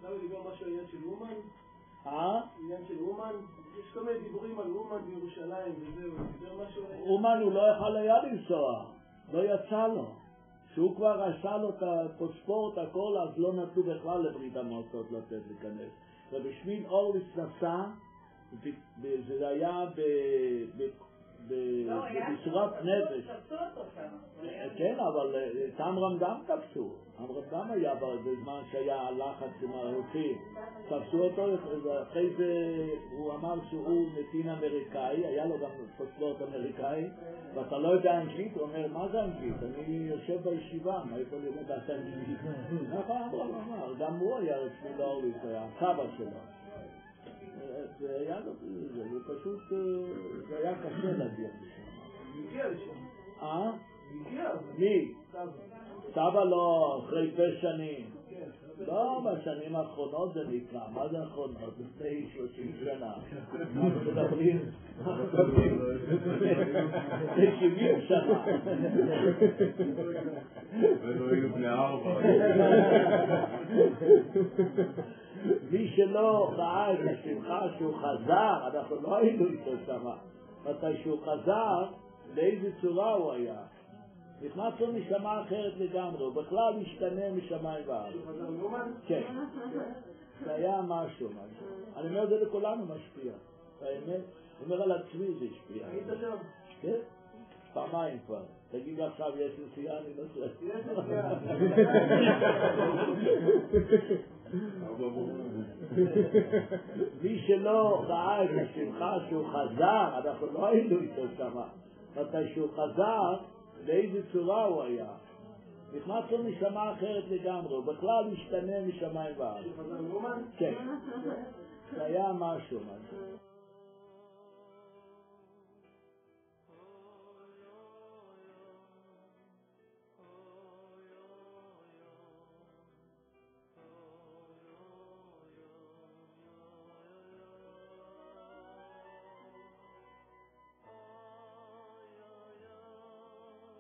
עכשיו דיבר משהו על עניין של אומן? עניין של אומן? יש כל מיני דיבורים על אומן בירושלים וזהו, דיבר משהו על העניין? אומן הוא לא יכול היה לנסוע, לא יצא לו. שהוא כבר עשה לו את הפוספורט הכל, אז לא נתנו בכלל לברית המועצות לתת להיכנס. ובשביל אורליץ נסע, זה היה בצורת נפש. תפסו אותו שם. כן, אבל את עמרם גם תפסו. עמרם גם היה בזמן שהיה לחץ עם הרוסים. תפסו אותו, אחרי זה הוא אמר שהוא נתין אמריקאי, היה לו גם פוספורט אמריקאי, ואתה לא יודע אנגלית, הוא אומר, מה זה אנגלית? אני יושב בישיבה, מה יכול לדעת אנגלית? נכון, עמרם אמר, גם הוא היה בשביל אורליץ, היה הסבא שלו. זה היה לו, זה פשוט, זה היה קשה להגיע לשם. הגיע לשם. הגיע? מי? סבא לא, אחרי 6 שנים. לא, בשנים האחרונות זה נקרא. מה זה האחרונות? לפני 30 שנה. אנחנו מדברים 70 שנה. ודברים לפני 4. מי שלא ראה את השמחה שהוא חזר, אנחנו לא היינו איתו שם. מתי שהוא חזר, באיזה צורה הוא היה. נכנס לו נשמה אחרת לגמרי, הוא בכלל משתנה משמיים וארץ. שהוא חזר לאומן? כן. זה היה משהו. אני אומר את זה לכולנו משפיע. האמת, אני אומר על עצמי זה השפיע. היית שם? כן? פעמיים כבר. תגיד עכשיו יש נסיעה, אני לא צריך. יש נסיעה. מי שלא ראה את השמחה שהוא חזר, אנחנו לא היינו איתו שם. מתי שהוא חזר, באיזה צורה הוא היה. נכנס לו נשמה אחרת לגמרי, הוא בכלל משתנה משמיים וארץ. שהוא חזר לאומן? כן. זה היה משהו.